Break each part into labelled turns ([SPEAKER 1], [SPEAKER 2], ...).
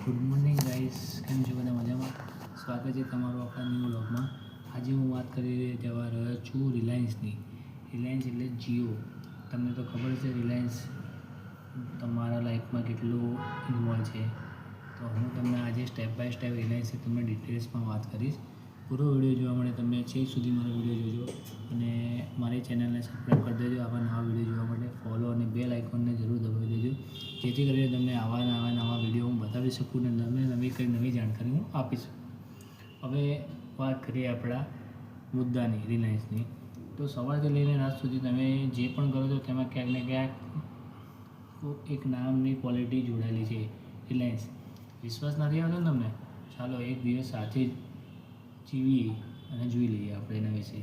[SPEAKER 1] Good morning guys, કેમ છો બધા મજામાં? સ્વાગત છે તમારું આપણા ન્યૂ વ્લોગમાં. આજે હું વાત કરી જવા રહ્યો છું રિલાયન્સની. રિલાયન્સ એટલે જીઓ. તમને તો ખબર છે રિલાયન્સ તમારા લાઈફમાં કેટલું ઇન્વોલ્વ છે. તો હું તમને આજે સ્ટેપ બાય સ્ટેપ રિલાયન્સની તમને ડિટેલ્સમાં વાત કરીશ. પૂરો વિડીયો જોવા માટે તમે છેક સુધી મારો વિડીયો જોજો અને મારી ચેનલને સબસ્ક્રાઈબ કરી દેજો. આવા નવા વિડીયો જોવા માટે ફોલો અને બેલ આઇકોનને જરૂર દબાવી દેજો, જેથી કરીને તમને આવા નવા વિડીયો હું બતાવી શકું અને કંઈ નવી જાણકારી હું આપી શકું. હવે વાત કરીએ આપણા મુદ્દાની, રિલાયન્સની. તો સવારથી લઈને રાત સુધી તમે જે પણ કરો છો તેમાં ક્યાંક ને ક્યાંક એક નામની ક્વોલિટી જોડાયેલી છે, રિલાયન્સ. વિશ્વાસ નથી આવતો ને તમને? ચાલો એક દિવસ સાથે જીવીએ અને જોઈ લઈએ આપણે એના વિશે.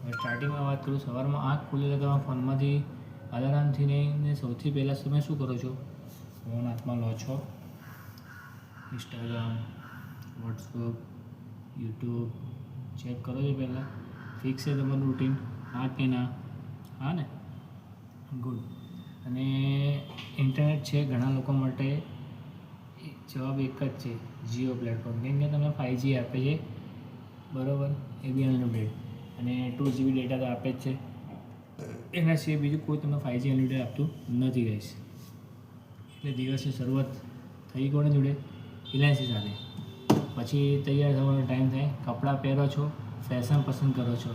[SPEAKER 1] હવે સ્ટાર્ટિંગમાં વાત કરું. સવારમાં આંખ ખુલે તો તમારા ફોનમાંથી અલાર્મથી લઈને સૌથી પહેલાં તમે શું કરો છો? ફોન હાથમાં લો છો, ઇન્સ્ટાગ્રામ, વોટ્સઅપ, યુટ્યુબ ચેક કરો છો પહેલાં? ફિક્સ છે તમારું રૂટીન? હા કે ના? હા ને? ગુડ. અને ઇન્ટરનેટ છે ઘણા લોકો માટે જવાબ એક જ છે, જીઓ પ્લેટફોર્મ. કેમ કે તમને 5G આપે છે, બરાબર? એ બી અનલિમિટેડ અને 2GB ડેટા તો આપે જ છે. એના સિવાય બીજું કોઈ તમને 5G અનલિમિટેડ આપતું નથી ગાઈસ. એટલે દિવસની શરૂઆત થઈ કોની જોડે? રિલાયન્સની સાથે. પછી તૈયાર થવાનો ટાઈમ થાય, કપડાં પહેરો છો, ફેશન પસંદ કરો છો,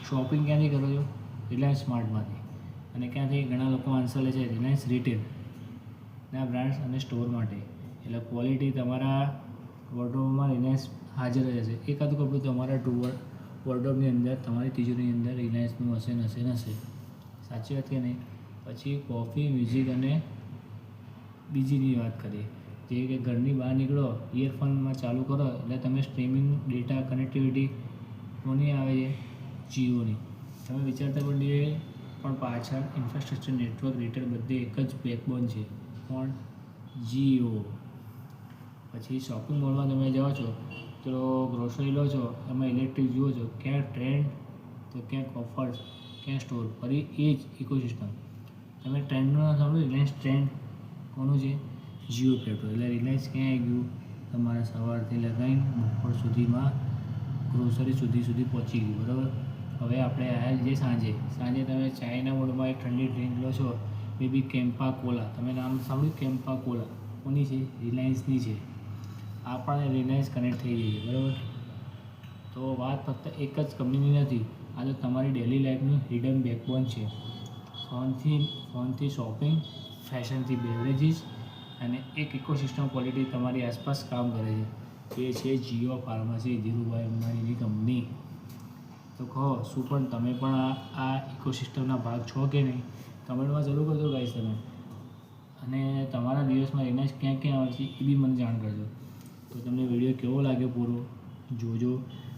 [SPEAKER 1] શોપિંગ ક્યાંથી કરો છો? રિલાયન્સ સ્માર્ટમાંથી. અને ક્યાંથી? ઘણા લોકો આન્સર લે છે રિલાયન્સ રિટેલના બ્રાન્ડ્સ અને સ્ટોર માટે. એટલે ક્વોલિટી તમારા વોર્ડરોબમાં રિલાયન્સ હાજર જ હશે. એકાદું કપડું તમારા વોર્ડરોબની અંદર, તમારી તિજોરીની અંદર રિલાયન્સનું હશે. સાચી વાત કે નહીં? પછી કોફી, મ્યુઝિક અને બીજીની વાત કરીએ. જે કે ઘરની બહાર નીકળો, ઇયરફોનમાં ચાલુ કરો એટલે તમે સ્ટ્રીમિંગ, ડેટા કનેક્ટિવિટી કોની આવે છે? જીઓની. તમે વિચારતા પણ પાછળ ઇન્ફ્રાસ્ટ્રક્ચર, નેટવર્ક, રિટેલ બધે એક જ બેકબોન છે. પણ જીઓ. પછી શોપિંગ મોલમાં તમે જાઓ છો તો ગ્રોસરી લો છો, એમાં ઇલેક્ટ્રિક જુઓ છો, ક્યાંક ટ્રેન્ડ તો ક્યાંક ઓફર્સ, ક્યાંક સ્ટોર. ફરી એ જ ઇકોસિસ્ટમ. તમે ટ્રેન્ડનું નામ સાંભળ્યું? રિલાયન્સ ટ્રેન્ડ કોનું છે? જીઓ પ્લેટફોર્મ. એટલે રિલાયન્સ ક્યાં આવી ગયું? તમારા સવારથી લગાવીને બપોર સુધીમાં ગ્રોસરી સુધી પહોંચી ગયું, બરાબર? હવે આપણે આવ્યા જે સાંજે તમે ચાયના મૂડમાં એક ઠંડી ડ્રિંક લો છો, મે બી કેમ્પા કોલા. તમે નામ સાંભળ્યું? કેમ્પા કોલા કોની છે? રિલાયન્સની છે. આ પણ રિલાયન્સ કનેક્ટ થઈ ગઈ છે, બરાબર? તો વાત ફક્ત એક જ કંપનીની નથી, આ તો તમારી ડેલી લાઈફનું હિડન બેકબોન છે. ફોનથી શોપિંગ, ફેશનથી બેવરેજીસ અને એક ઇકોસિસ્ટમ ક્વોલિટી તમારી આસપાસ કામ કરે છે. એ છે જીઓ ફાર્મસી, ધીરુભાઈ અંબાણીની કંપની. તો કહો, શું પણ તમે પણ આ ઇકોસિસ્ટમના ભાગ છો કે નહીં? કમેન્ટમાં જરૂર કરજો ગાઈસ તમે. અને તમારા દિવસમાં રિલાયન્સ ક્યાં આવે છે એ બી મને જાણ કરજો. તો તમને વિડીયો કેવો લાગ્યો પૂરો જોજો.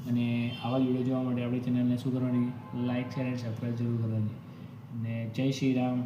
[SPEAKER 1] અને આવા જ વિડીયો જોવા માટે આપણી ચેનલને શું કરવાની? લાઇક, શેર અને સબસ્ક્રાઈબ જરૂર કરવાની. અને જય શ્રી રામ.